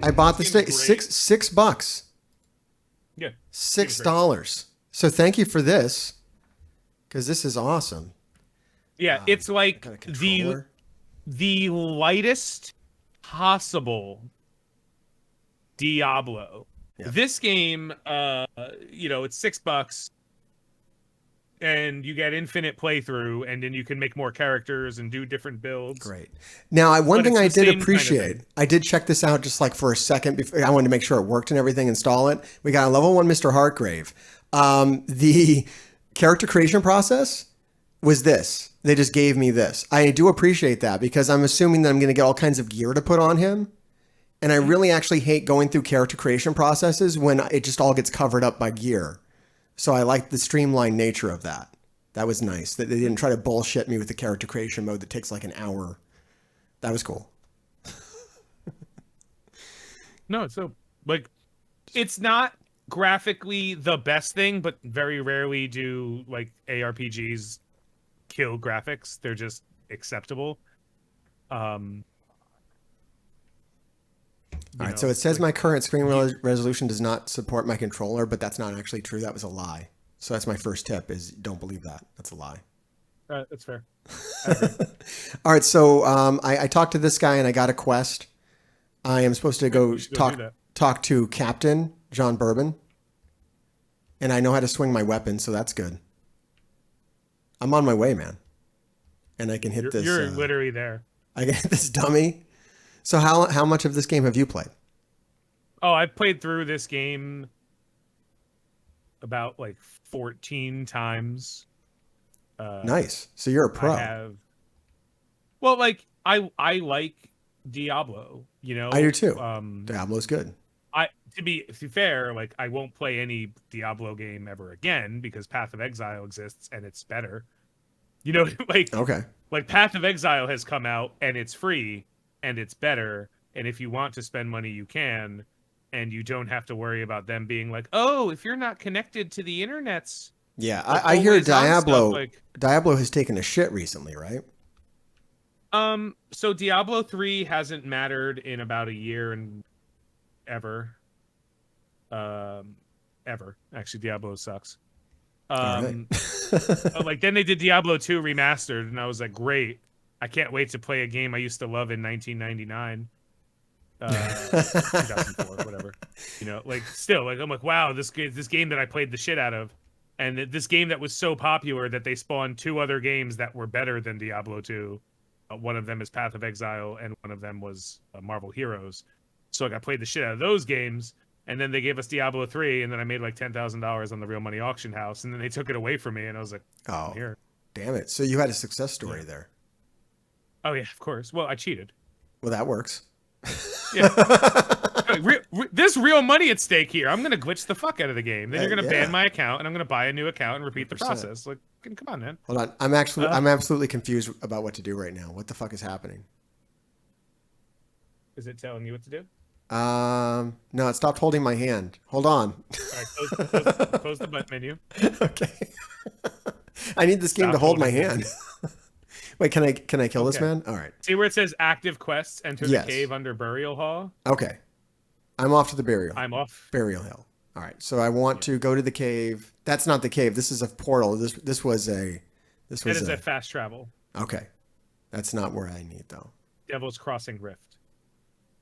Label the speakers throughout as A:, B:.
A: I bought the
B: This game's
A: steak.
B: great.
A: $6.
B: Yeah, game's great.
A: $6. So thank you for this, because this is awesome.
B: Yeah, it's
A: I
B: like
A: got a
B: the
A: controller.
B: the lightest possible Diablo.
A: Yeah,
B: This game, it's $6 and you get infinite playthrough, and then you can make more characters and do different builds.
A: great. Now, one
B: But
A: thing
B: it's
A: I
B: the
A: did
B: same kind of
A: appreciate,
B: thing.
A: I did check this out just like for a second before I wanted to make sure it worked and everything, install it. We got a level 1 Mr. Hartgrave. The character creation process was this. They just gave me this. I do appreciate that because I'm assuming that I'm going to get all kinds of gear to put on him. And I really actually hate going through character creation processes when it just all gets covered up by gear. So I like the streamlined nature of that. That was nice. That they didn't try to bullshit me with the character creation mode that takes like an hour. That was cool.
B: No, so like it's not graphically the best thing, but very rarely do like ARPGs kill graphics. They're just acceptable. Um,
A: All right, so it says
B: like
A: my current screen
B: you,
A: resolution does not support my controller, but that's not actually true. That was a lie. So that's my first tip: is don't believe that. That's a lie.
B: that's fair. I agree.
A: All right, so I talked to this guy and I got a quest. I am supposed to
B: Yeah,
A: go
B: you should go do that.
A: talk to Captain John Bourbon, and I know how to swing my weapon, so that's good. I'm on my way, man, and I can hit this.
B: You're literally there.
A: I can hit this dummy. So how much of this game have you played?
B: Oh, I've played through this game about like 14 times.
A: Nice. So you're a
B: I
A: pro.
B: have. Well, like I like Diablo.
A: I do too.
B: Um,
A: Diablo's good.
B: I to be fair, like I won't play any Diablo game ever again because Path of Exile exists and it's better. Like
A: Okay.
B: Path of Exile has come out and it's free and it's better. And if you want to spend money, you can, and you don't have to worry about them being like, oh, if you're not connected to the internet's
A: Yeah,
B: like
A: I hear
B: always on stuff.
A: Diablo has taken a shit recently, right?
B: So Diablo 3 hasn't mattered in about a year and ever. Ever. Actually, Diablo sucks.
A: All right.
B: Like then they did Diablo 2 remastered, and I was like, great. I can't wait to play a game I used to love in 1999. 2004, whatever. Like still, like I'm like, wow, this game that I played the shit out of, and this game that was so popular that they spawned two other games that were better than Diablo 2. One of them is Path of Exile, and one of them was Marvel Heroes. So like I played the shit out of those games, and then they gave us Diablo 3, and then I made like $10,000 on the Real Money Auction House, and then they took it away from me, and I was like,
A: Oh,
B: I'm here.
A: damn it. So you had a success story there.
B: Oh yeah, of course. Well, I cheated.
A: Well, that works.
B: Yeah. There's real money at stake here. I'm gonna glitch the fuck out of the game. Then you're gonna ban my account, and I'm gonna buy a new account and repeat the
A: 100%.
B: process. Like, come on, man.
A: Hold on. I'm absolutely confused about what to do right now. What the fuck is happening?
B: Is it telling you what to do?
A: No, it stopped holding my hand. Hold on.
B: All right, close the button menu.
A: Okay. I need this game to hold my
B: holding
A: hand. Wait, can I kill this
B: Okay.
A: man? All right.
B: See where it says active quests? Enter
A: Yes.
B: the cave under Burial Hall.
A: Okay. I'm off to the burial.
B: I'm off.
A: Burial hill. All right. So I want to go to the cave. That's not the cave. This is a portal. This was
B: That is a fast travel.
A: Okay. That's not where I need though.
B: Devil's Crossing Rift.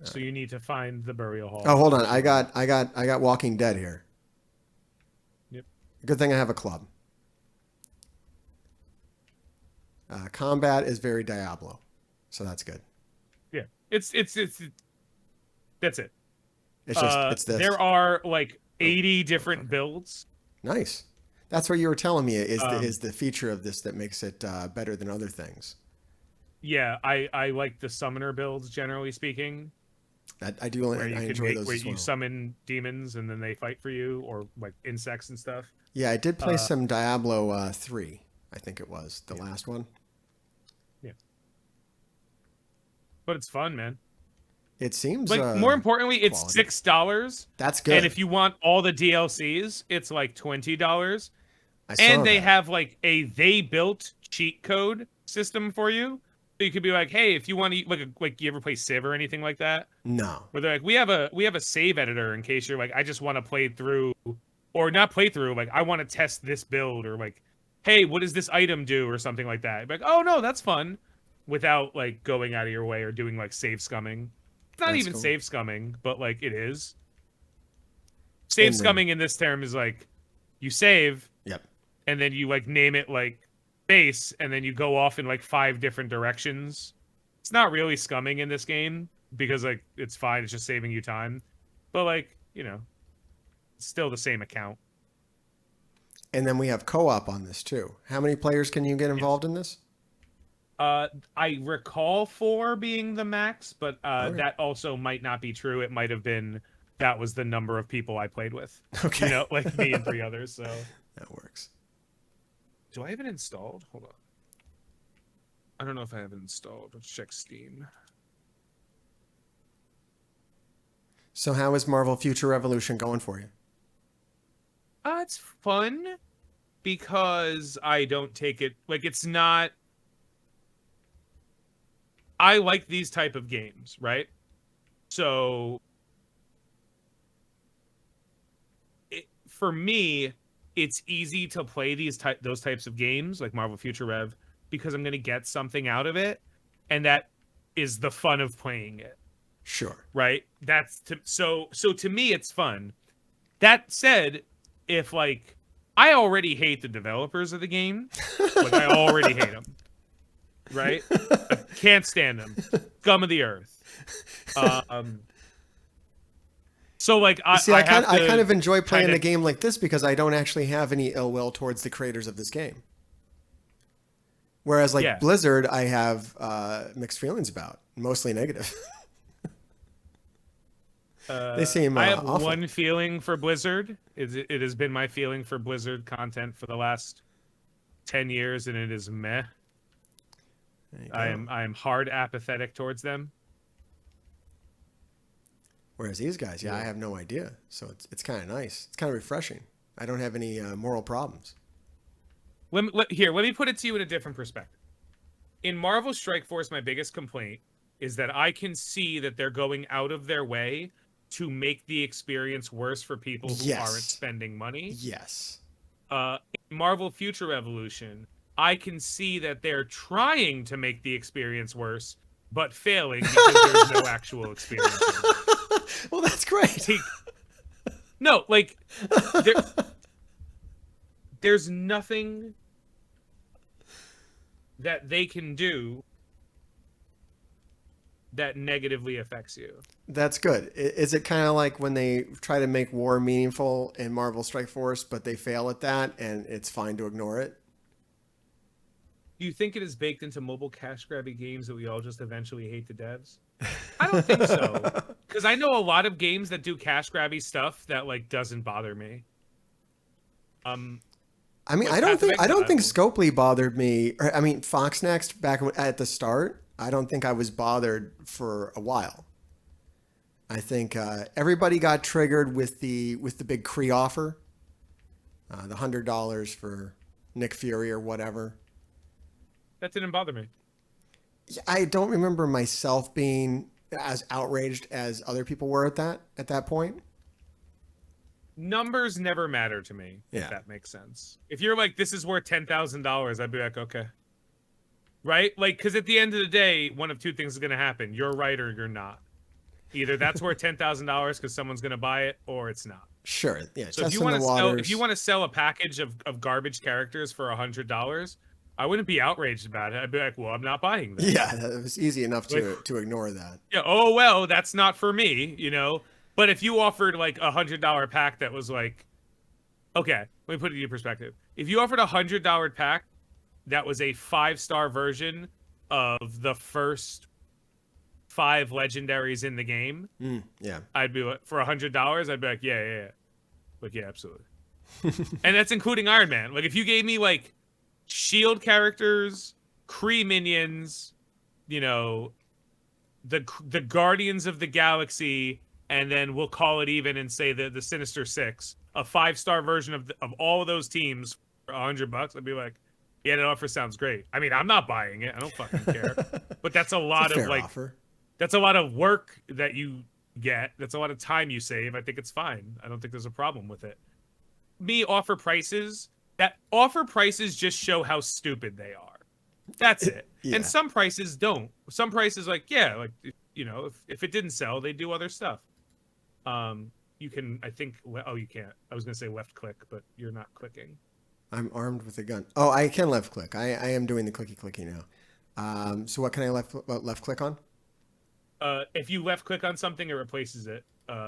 B: So you need to find the Burial Hall.
A: Oh, hold on. I got Walking Dead here.
B: Yep.
A: Good thing I have a club. Combat is very Diablo, so that's good.
B: Yeah. It's that's it.
A: It's this.
B: There are like 80 different builds.
A: Nice. That's what you were telling me is the feature of this that makes it better than other things.
B: Yeah, I like the summoner builds generally speaking.
A: I do. I enjoy those
B: where
A: as well.
B: you summon demons and then they fight for you, or like insects and stuff.
A: Yeah, I did play some Diablo 3. I think it was the last one.
B: Yeah, but it's fun, man.
A: It seems
B: Like more importantly, it's
A: quality.
B: $6.
A: That's good.
B: And if you want all the DLCs, it's like $20.
A: I saw
B: And they
A: that.
B: have like they built cheat code system for you. you could be like, hey, if you want to like you ever play Civ or anything like that?
A: No.
B: Where they're like, we have a save editor in case you're like, I just want to play through, or not play through, like I want to test this build, or like, hey, what does this item do, or something like that. Like, oh no, that's fun, without like going out of your way or doing like save scumming. It's not
A: That's
B: even
A: cool.
B: save scumming, but like it is. Save
A: And then,
B: scumming in this term is like you save
A: yep.
B: and then you like name it like base, and then you go off in like 5 different directions. It's not really scumming in this game because like it's fine, it's just saving you time. But like, it's still the same account.
A: And then we have co-op on this too. How many players can you get
B: Yes.
A: involved in this?
B: I recall 4 being the max, but
A: Okay.
B: that also might not be true. It might have been that was the number of people I played with.
A: Okay.
B: Like me and 3 others. So
A: That works.
B: do I have it installed? Hold on. I don't know if I have it installed. Let's check Steam.
A: So how is Marvel Future Revolution going for you?
B: It's fun because I don't take it like it's not. I like these type of games, right? So for me, it's easy to play those types of games like Marvel Future Rev because I'm going to get something out of it, and that is the fun of playing it,
A: Sure.
B: right? So to me it's fun. That said, if like I already hate the developers of the game, like I already hate them, right? I can't stand them. Scum of the earth. Um so like
A: You see,
B: I have
A: I
B: to
A: kind of enjoy playing
B: kinda,
A: a game like this because I don't actually have any ill will towards the creators of this game. Whereas like
B: yeah.
A: Blizzard, I have mixed feelings about, mostly negative. They seem
B: I have
A: awful.
B: one feeling for Blizzard. It has been my feeling for Blizzard content for the last 10 years, and it is meh.
A: There you
B: I
A: go.
B: am hard apathetic towards them.
A: Whereas these guys, yeah, I
B: Yeah.
A: have no idea. So it's kind of nice. It's kind of refreshing. I don't have any moral problems.
B: Let me put it to you in a different perspective. In Marvel Strike Force, my biggest complaint is that I can see that they're going out of their way to make the experience worse for people who aren't
A: Yes.
B: spending money.
A: Yes.
B: In Marvel Future Revolution, I can see that they're trying to make the experience worse, but failing because there's no actual experience.
A: Well, that's great.
B: No, like there, there's nothing that they can do that negatively affects you.
A: That's good. Is it kind of like when they try to make war meaningful in Marvel Strike Force, but they fail at that and it's fine to ignore it?
B: Do you think it is baked into mobile cash grabby games that we all just eventually hate the devs? I don't think so. Because I know a lot of games that do cash grabby stuff that like doesn't bother me.
A: I mean,
B: Like Path of
A: I don't think
B: Exile.
A: Scopely bothered me. I mean, Fox Next back at the start, I don't think I was bothered for a while. I think everybody got triggered with the big Cree offer, the $100 for Nick Fury or whatever.
B: That didn't bother me.
A: I don't remember myself being as outraged as other people were at that point.
B: Numbers never matter to me, if
A: Yeah,
B: that makes sense. If you're like, this is worth $10,000, I'd be like, okay. Right? Like, because at the end of the day, one of two things is going to happen. You're right or you're not. Either that's worth $10,000 because someone's going to buy it, or it's not.
A: sure. Yeah,
B: So if you
A: testing
B: want
A: the
B: to sell, if
A: waters.
B: you want to sell a package of garbage characters for $100, I wouldn't be outraged about it. I'd be like, well, I'm not buying that.
A: Yeah, it was easy enough
B: Like,
A: to ignore that.
B: yeah, oh well, that's not for me. But if you offered like $100 pack that was like, okay, let me put it in your perspective. If you offered $100 pack that was a 5-star version of the first 5 legendaries in the game,
A: Yeah.
B: I'd be like, for $100, I'd be like, yeah. Like, yeah, absolutely. And that's including Iron Man. Like, if you gave me like Shield characters, Kree minions, you know, the Guardians of the Galaxy, and then we'll call it even and say the Sinister Six, a 5-star version of all of those teams for $100, I'd be like, yeah, that offer sounds great. I mean, I'm not buying it. I don't fucking care. but that's a
A: It's
B: lot
A: a
B: of
A: fair
B: like
A: offer.
B: that's a lot of work that you get. That's a lot of time you save. I think it's fine. I don't think there's a problem with it. Me offer prices just show how stupid they are. That's it. And
A: Yeah.
B: some prices don't. Some prices like, yeah, like if it didn't sell, they do other stuff. You can, I think, oh, you can't. I was gonna say left click, but you're not clicking.
A: I'm armed with a gun. Oh, I can left click. I am doing the clicky now. So what can I left click on?
B: If you left click on something, it replaces it.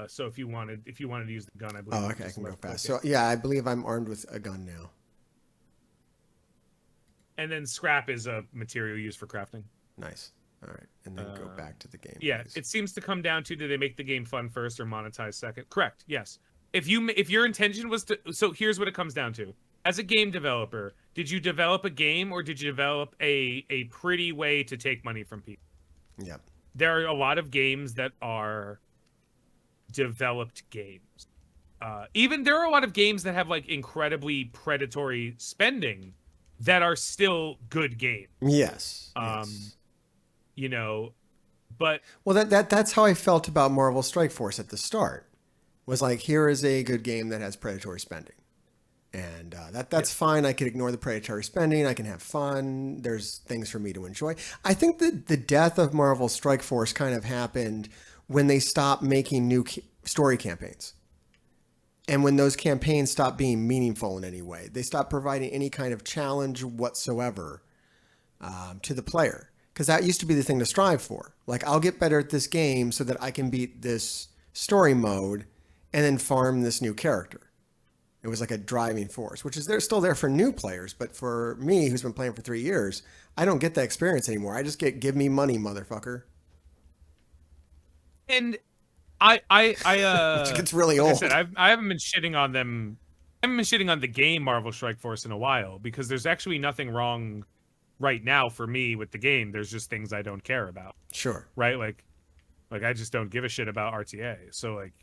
B: So if you wanted to use the gun, I believe.
A: Oh,
B: you
A: okay, I can go fast.
B: it.
A: So yeah, I believe I'm armed with a gun now.
B: And then scrap is a material used for crafting.
A: Nice. All right, and then go back to the game.
B: Yeah,
A: please.
B: it seems to come down to, do they make the game fun first or monetize second? Correct. Yes. If your intention was to, so here's what it comes down to. As a game developer, did you develop a game or did you develop a pretty way to take money from people?
A: Yep.
B: There are a lot of games that are developed games. Even there are a lot of games that have like incredibly predatory spending that are still good games.
A: Yes. Yes.
B: But
A: well, that's how I felt about Marvel Strike Force at the start. Was like, here is a good game that has predatory spending, and that's fine. I could ignore the predatory spending. I can have fun. There's things for me to enjoy. I think that the death of Marvel Strike Force kind of happened when they stopped making new story campaigns. And when those campaigns stopped being meaningful in any way, they stopped providing any kind of challenge whatsoever to the player. Because that used to be the thing to strive for. Like, I'll get better at this game so that I can beat this story mode and then farm this new character. It was like a driving force, which is still there for new players. But for me, who's been playing for 3 years, I don't get that experience anymore. I just get, give me money, motherfucker.
B: And which
A: gets really
B: like
A: old.
B: I said, I haven't been shitting on them. I haven't been shitting on the game Marvel Strike Force in a while because there's actually nothing wrong right now for me with the game. There's just things I don't care about.
A: Sure.
B: Right? Like I just don't give a shit about RTA. So like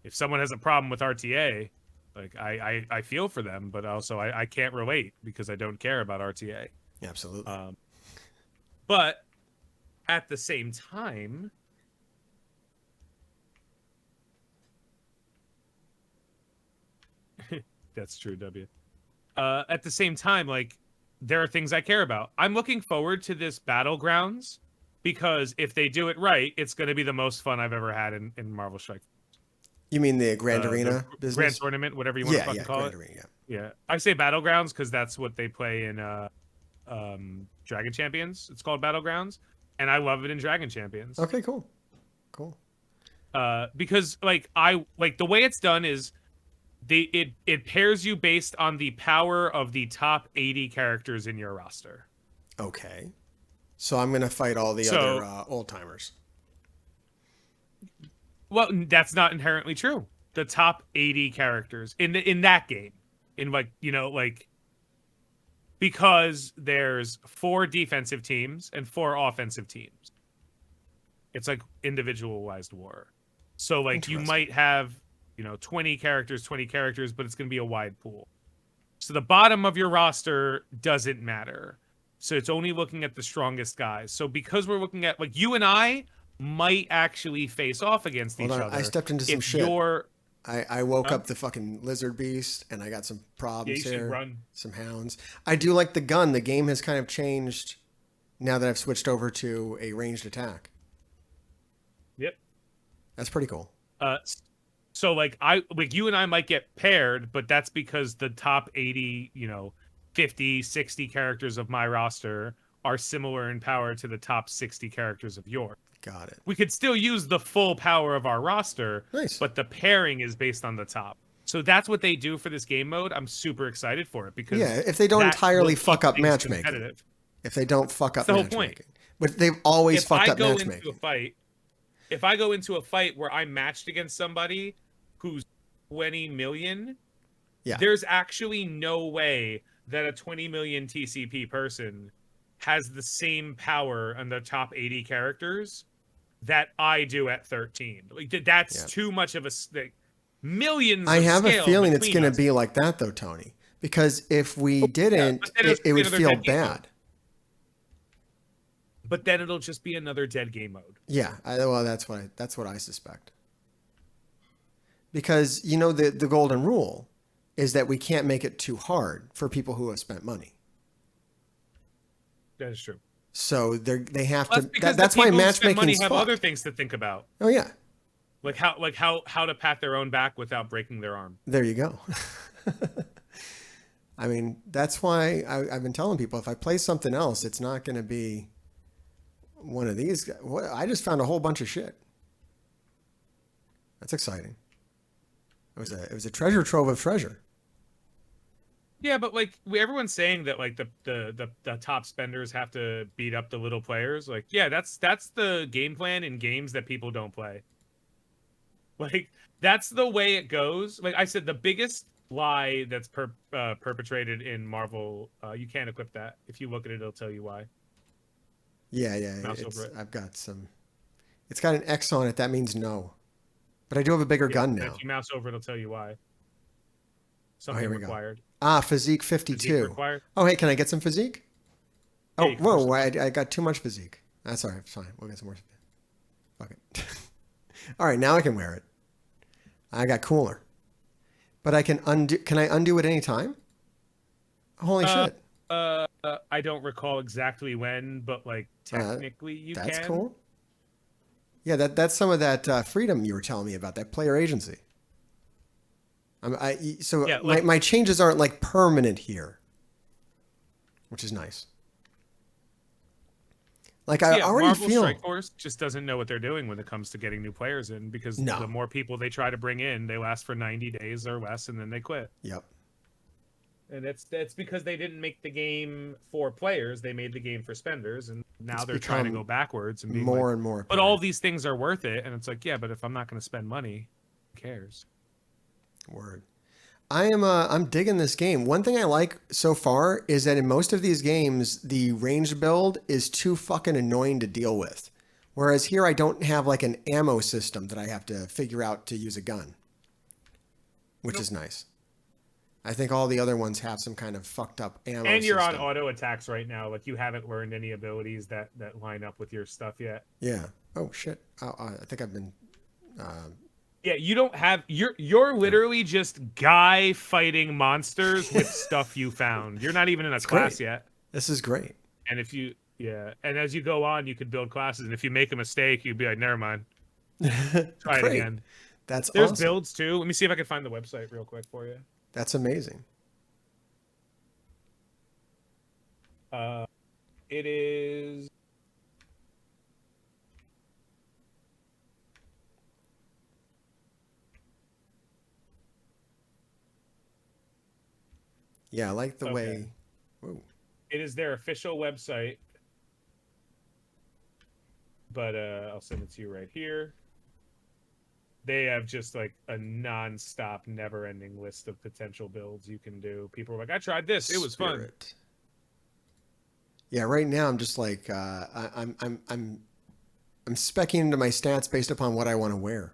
B: if someone has a problem with RTA, like I feel for them, but also I can't relate because I don't care about RTA.
A: Absolutely.
B: But at the same time, that's true, W. At the same time, like, there are things I care about. I'm looking forward to this Battlegrounds because if they do it right, it's going to be the most fun I've ever had in Marvel Strike.
A: You mean the Grand Arena business?
B: Grand Tournament, whatever you want to fucking call
A: Grand
B: it.
A: Arena,
B: yeah. I say Battlegrounds because that's what they play in Dragon Champions. It's called Battlegrounds, and I love it in Dragon Champions.
A: Okay, cool.
B: Because like the way it's done is it pairs you based on the power of the top 80 characters in your roster.
A: Okay. So I'm going to fight all the other old timers.
B: Well, that's not inherently true. The top 80 characters in that game, in because there's 4 defensive teams and 4 offensive teams. It's like individualized war. So like you might have 20 characters, but it's going to be a wide pool. So the bottom of your roster doesn't matter. So it's only looking at the strongest guys. So because we're looking at, like, you and I might actually face off against each other.
A: I stepped into some shit. I woke up the fucking lizard beast and I got some problems here.
B: Run.
A: Some hounds. I do like the gun. The game has kind of changed now that I've switched over to a ranged attack.
B: Yep.
A: That's pretty cool.
B: So like you and I might get paired, but that's because the top 80, 50, 60 characters of my roster are similar in power to the top 60 characters of yours.
A: Got it.
B: We could still use the full power of our roster,
A: nice,
B: but the pairing is based on the top. So that's what they do for this game mode. I'm super excited for it because
A: if they don't entirely fuck up matchmaking. If they don't fuck up matchmaking. But they've always fucked up matchmaking.
B: If I go into a fight where I'm matched against somebody who's 20 million, there's actually no way that a 20 million TCP person has the same power on the top 80 characters that I do at 13. Like, that's too much of a millions.
A: I have a feeling it's going to be like that, though, Tony. Because if we didn't, it would feel bad.
B: But then it'll just be another dead game mode.
A: Yeah, well, that's what I suspect. Because the golden rule is that we can't make it too hard for people who have spent money.
B: That is true.
A: So they have
B: Well,
A: to.
B: that's because
A: That's
B: the
A: why
B: people who spend
A: matchmaking
B: money
A: is
B: have
A: fucked.
B: other things to think about.
A: Oh yeah,
B: Like how to pat their own back without breaking their arm.
A: there you go. I mean, that's why I've been telling people if I play something else, it's not going to be one of these. I just found a whole bunch of shit. That's exciting. It was a treasure trove of treasure.
B: Yeah, but like everyone's saying that like the top spenders have to beat up the little players. Like, yeah, that's the game plan in games that people don't play. Like that's the way it goes. Like I said, the biggest lie that's perpetrated in Marvel, you can't equip that. If you look at it, it'll tell you why.
A: Yeah, yeah.
B: Mouse over it.
A: I've got some. It's got an X on it. That means no. But I do have a bigger gun now.
B: If you mouse over, it'll tell you why.
A: Oh,
B: Something
A: here we
B: required.
A: go. Physique 52.
B: Physique required.
A: Oh, hey, can I get some physique?
B: Yeah,
A: Oh, whoa, I got too much physique. That's all right. Fine. We'll get some more. Fuck it. All right, now I can wear it. I got cooler. But I can undo. Can I undo at any time? Holy shit.
B: I don't recall exactly when, but like technically you can.
A: That's cool. Yeah, that's some of that freedom you were telling me about, that player agency. My changes aren't like permanent here, which is nice. Like I already
B: Marvel
A: feel
B: Strike Force just doesn't know what they're doing when it comes to getting new players in, because the more people they try to bring in, they last for 90 days or less and then they quit.
A: Yep.
B: And that's because they didn't make the game for players, they made the game for spenders, and now they're trying to go backwards and be
A: more and more.
B: But all these things are worth it, and it's like, yeah, but if I'm not going to spend money, who cares?
A: Word. I'm digging this game. One thing I like so far is that in most of these games, the ranged build is too fucking annoying to deal with. Whereas here, I don't have like an ammo system that I have to figure out to use a gun, which is nice. I think all the other ones have some kind of fucked up ammo.
B: And you're on auto attacks right now. Like you haven't learned any abilities that line up with your stuff yet.
A: Yeah. Oh shit. I think I've been.
B: Yeah, you don't have. You're literally just guy fighting monsters with stuff you found. You're not even in a class yet.
A: This is great.
B: And and as you go on, you could build classes. And if you make a mistake, you'd be like, never mind. Try it again.
A: There's
B: awesome. Builds too. Let me see if I can find the website real quick for you.
A: That's amazing.
B: It is.
A: Yeah, I like the way. Whoa.
B: It is their official website, but I'll send it to you right here. They have just like a non-stop, never-ending list of potential builds you can do. People are like, "I tried this; it was fun."
A: Yeah, right now I'm just like I'm specking into my stats based upon what I want to wear.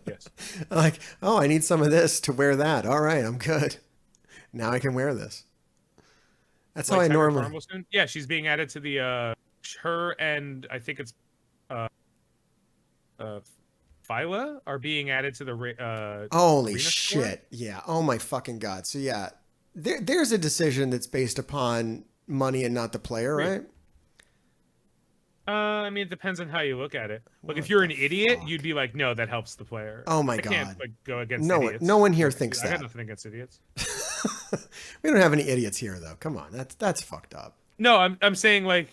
B: Yes.
A: Like, oh, I need some of this to wear that. All right, I'm good. Now I can wear this. That's how I normally.
B: Yeah, she's being added to the her and I think it's Phyla are being added to the
A: holy shit. Store? Yeah. Oh my fucking god. So yeah, there's a decision that's based upon money and not the player, right?
B: I mean, it depends on how you look at it. Like, if you're an idiot, you'd be like, no, that helps the player.
A: Oh my god.
B: I can't go against idiots.
A: No one here thinks that.
B: I got nothing against idiots.
A: We don't have any idiots here, though. Come on, that's fucked up.
B: No, I'm saying like,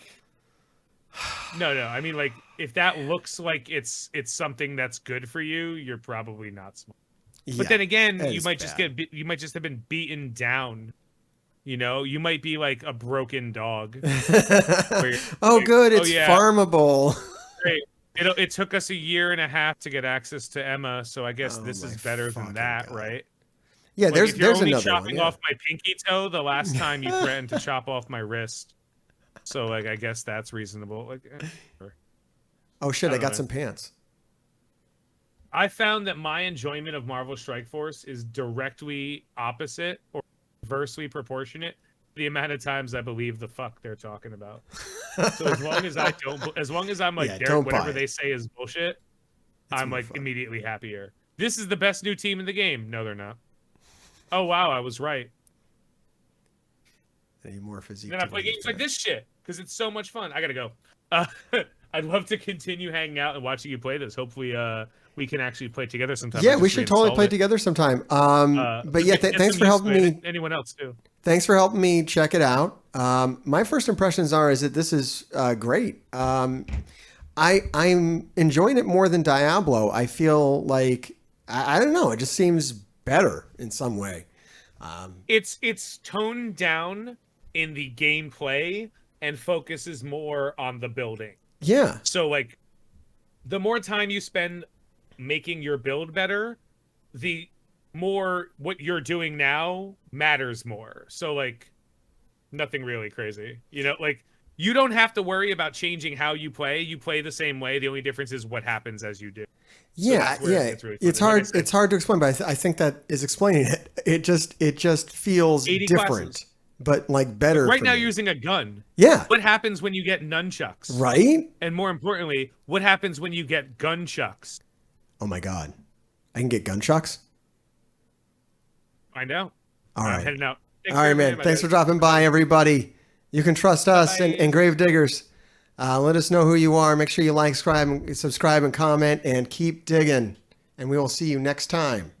B: no. I mean, like, if that looks like it's something that's good for you, you're probably not smart. Yeah, but then again, you might just have been beaten down. You know, you might be like a broken dog.
A: Oh, good. It's farmable.
B: Great. It took us 1.5 years to get access to Emma, so I guess this is better than that, right?
A: Yeah,
B: like
A: there's
B: if you're only
A: another
B: chopping
A: one,
B: off my pinky toe the last time you threatened to chop off my wrist. So, like, I guess that's reasonable. Like, sure.
A: Oh, shit, I got some pants.
B: I found that my enjoyment of Marvel Strike Force is directly opposite or inversely proportionate the amount of times I believe the fuck they're talking about. So as long as I don't, as long as I'm like,
A: Yeah,
B: Derek,
A: don't
B: whatever
A: buy
B: they
A: it.
B: say is bullshit, I'm
A: more
B: like
A: fun.
B: immediately happier. This is the best new team in the game. No, they're not. Oh wow, I was right.
A: Any more physique?
B: And then I play games like this shit because it's so much fun. I gotta go. I'd love to continue hanging out and watching you play this. Hopefully, we can actually play together sometime.
A: Yeah, we should totally play together sometime. But yeah, thanks for helping me.
B: Anyone else too?
A: Thanks for helping me check it out. My first impressions is that this is great. I'm enjoying it more than Diablo. I feel like I don't know. It just seems better in some way.
B: It's toned down in the gameplay and focuses more on the building.
A: Yeah.
B: So like, the more time you spend making your build better, the more what you're doing now matters more. So like, nothing really crazy, you know, like you don't have to worry about changing how you play. You play the same way. The only difference is what happens as you do.
A: Yeah,
B: So
A: yeah.
B: really
A: it's
B: fun.
A: hard.
B: Like said,
A: it's hard to explain, but I think that is explaining it. It just feels
B: 80
A: different,
B: classes.
A: But like better.
B: Right
A: for
B: now,
A: me.
B: you're using a gun.
A: Yeah.
B: What happens when you get nunchucks?
A: Right.
B: And more importantly, what happens when you get gunchucks?
A: Oh my God, I can get gunchucks.
B: Find out.
A: All right.
B: I'm heading out.
A: All right, man. Thanks for dropping by, everybody. You can trust us and Grave Diggers. Let us know who you are. Make sure you like, subscribe, and comment, and keep digging. And we will see you next time.